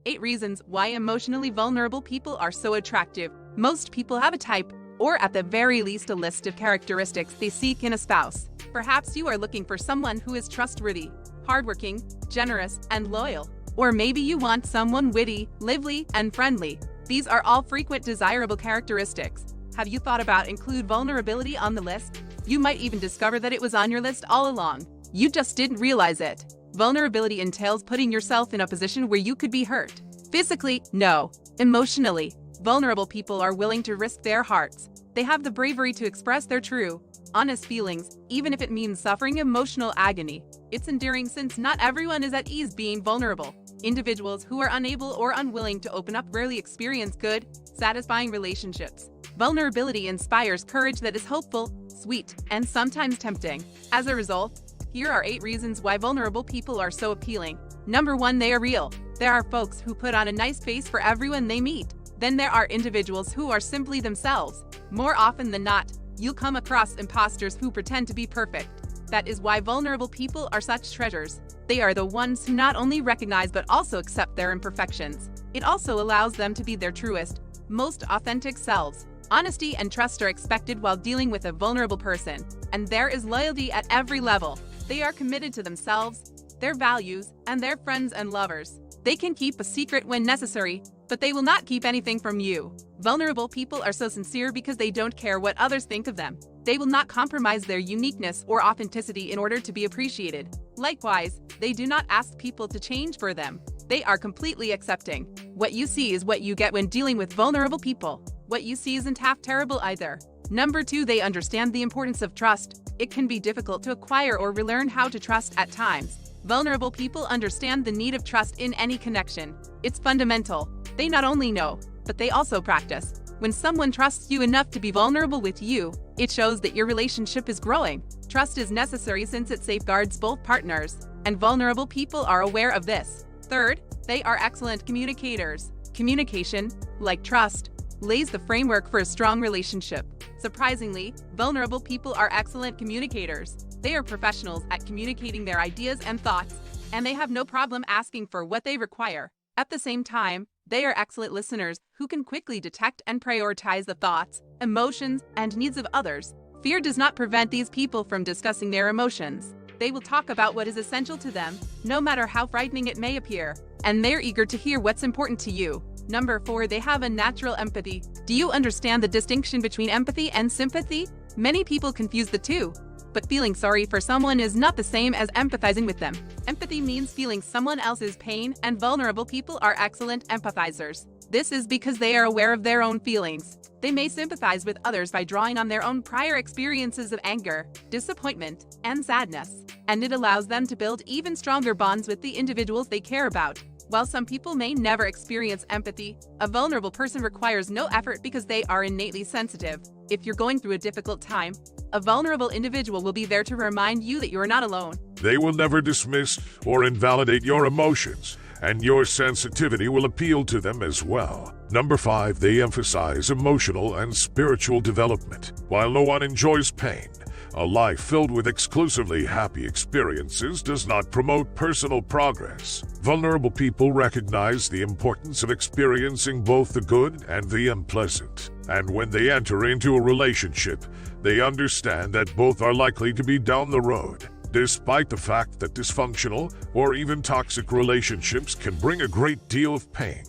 8 reasons why emotionally vulnerable people are so attractive. Most people have a type, or at the very least a list of characteristics they seek in a spouse. Perhaps you are looking for someone who is trustworthy, hardworking, generous, and loyal. Or maybe you want someone witty, lively, and friendly. These are all frequent desirable characteristics. Have you thought about include vulnerability on the list? You might even discover that it was on your list all along. You just didn't realize it. Vulnerability entails putting yourself in a position where you could be hurt. Physically, no. Emotionally, vulnerable people are willing to risk their hearts. They have the bravery to express their true, honest feelings, even if it means suffering emotional agony. It's endearing since not everyone is at ease being vulnerable. Individuals who are unable or unwilling to open up rarely experience good, satisfying relationships. Vulnerability inspires courage that is hopeful, sweet, and sometimes tempting. As a result, here are 8 reasons why vulnerable people are so appealing. Number 1, they are real. There are folks who put on a nice face for everyone they meet. Then there are individuals who are simply themselves. More often than not, you'll come across imposters who pretend to be perfect. That is why vulnerable people are such treasures. They are the ones who not only recognize but also accept their imperfections. It also allows them to be their truest, most authentic selves. Honesty and trust are expected while dealing with a vulnerable person, and there is loyalty at every level. They are committed to themselves, their values, and their friends and lovers. They can keep a secret when necessary, but they will not keep anything from you. Vulnerable people are so sincere because they don't care what others think of them. They will not compromise their uniqueness or authenticity in order to be appreciated. Likewise, they do not ask people to change for them. They are completely accepting. What you see is what you get when dealing with vulnerable people. What you see isn't half terrible either. Number 2, they understand the importance of trust. It can be difficult to acquire or relearn how to trust at times. Vulnerable people understand the need of trust in any connection. It's fundamental. They not only know, but they also practice. When someone trusts you enough to be vulnerable with you, it shows that your relationship is growing. Trust is necessary since it safeguards both partners, and vulnerable people are aware of this. Third, they are excellent communicators. Communication, like trust, lays the framework for a strong relationship. Surprisingly, vulnerable people are excellent communicators. They are professionals at communicating their ideas and thoughts, and they have no problem asking for what they require. At the same time, they are excellent listeners who can quickly detect and prioritize the thoughts, emotions, and needs of others. Fear does not prevent these people from discussing their emotions. They will talk about what is essential to them, no matter how frightening it may appear, and they're eager to hear what's important to you. Number 4, they have a natural empathy. Do you understand the distinction between empathy and sympathy? Many people confuse the two, but feeling sorry for someone is not the same as empathizing with them. Empathy means feeling someone else's pain, and vulnerable people are excellent empathizers. This is because they are aware of their own feelings. They may sympathize with others by drawing on their own prior experiences of anger, disappointment, and sadness, and it allows them to build even stronger bonds with the individuals they care about. While some people may never experience empathy, a vulnerable person requires no effort because they are innately sensitive. If you're going through a difficult time, a vulnerable individual will be there to remind you that you're not alone. They will never dismiss or invalidate your emotions, and your sensitivity will appeal to them as well. Number 5, they emphasize emotional and spiritual development. While no one enjoys pain, a life filled with exclusively happy experiences does not promote personal progress. Vulnerable people recognize the importance of experiencing both the good and the unpleasant. And when they enter into a relationship, they understand that both are likely to be down the road. Despite the fact that dysfunctional or even toxic relationships can bring a great deal of pain,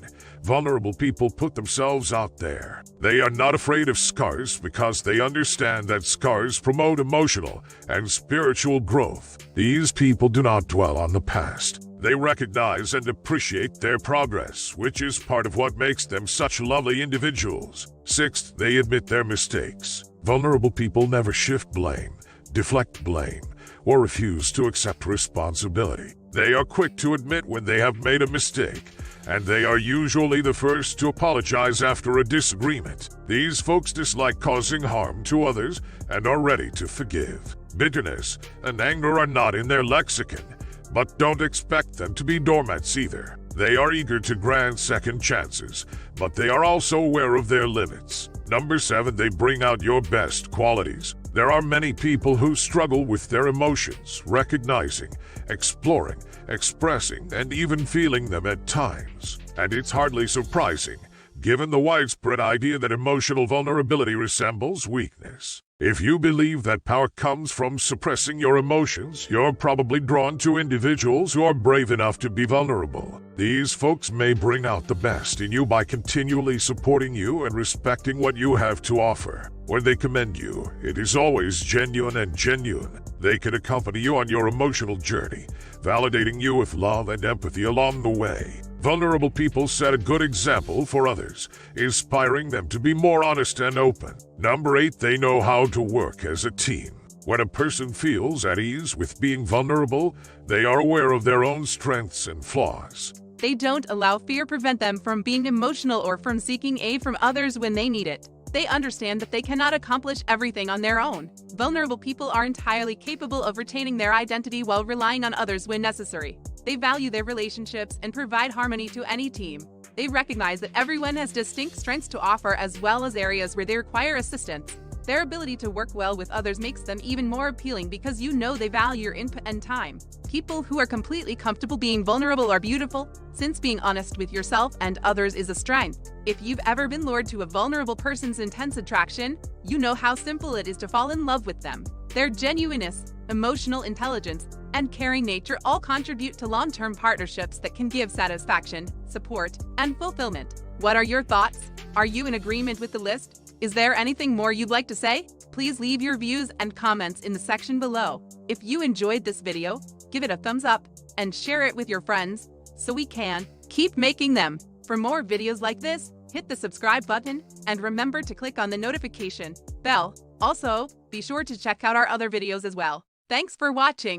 vulnerable people put themselves out there. They are not afraid of scars because they understand that scars promote emotional and spiritual growth. These people do not dwell on the past. They recognize and appreciate their progress, which is part of what makes them such lovely individuals. 6th, they admit their mistakes. Vulnerable people never shift blame, deflect blame, or refuse to accept responsibility. They are quick to admit when they have made a mistake, and they are usually the first to apologize after a disagreement. These folks dislike causing harm to others and are ready to forgive. Bitterness and anger are not in their lexicon, but don't expect them to be doormats either. They are eager to grant second chances, but they are also aware of their limits. Number 7, they bring out your best qualities. There are many people who struggle with their emotions, recognizing, exploring, expressing, and even feeling them at times. And it's hardly surprising, given the widespread idea that emotional vulnerability resembles weakness. If you believe that power comes from suppressing your emotions, you're probably drawn to individuals who are brave enough to be vulnerable. These folks may bring out the best in you by continually supporting you and respecting what you have to offer. When they commend you, it is always genuine and genuine. They can accompany you on your emotional journey, validating you with love and empathy along the way. Vulnerable people set a good example for others, inspiring them to be more honest and open. Number 8, they know how to work as a team. When a person feels at ease with being vulnerable, they are aware of their own strengths and flaws. They don't allow fear prevent them from being emotional or from seeking aid from others when they need it. They understand that they cannot accomplish everything on their own. Vulnerable people are entirely capable of retaining their identity while relying on others when necessary. They value their relationships and provide harmony to any team. They recognize that everyone has distinct strengths to offer as well as areas where they require assistance. Their ability to work well with others makes them even more appealing because you know they value your input and time. People who are completely comfortable being vulnerable are beautiful, since being honest with yourself and others is a strength. If you've ever been lured to a vulnerable person's intense attraction, you know how simple it is to fall in love with them. Their genuineness, emotional intelligence, and caring nature all contribute to long-term partnerships that can give satisfaction, support, and fulfillment. What are your thoughts? Are you in agreement with the list? Is there anything more you'd like to say? Please leave your views and comments in the section below. If you enjoyed this video, give it a thumbs up and share it with your friends so we can keep making them. For more videos like this, hit the subscribe button and remember to click on the notification bell. Also, be sure to check out our other videos as well. Thanks for watching.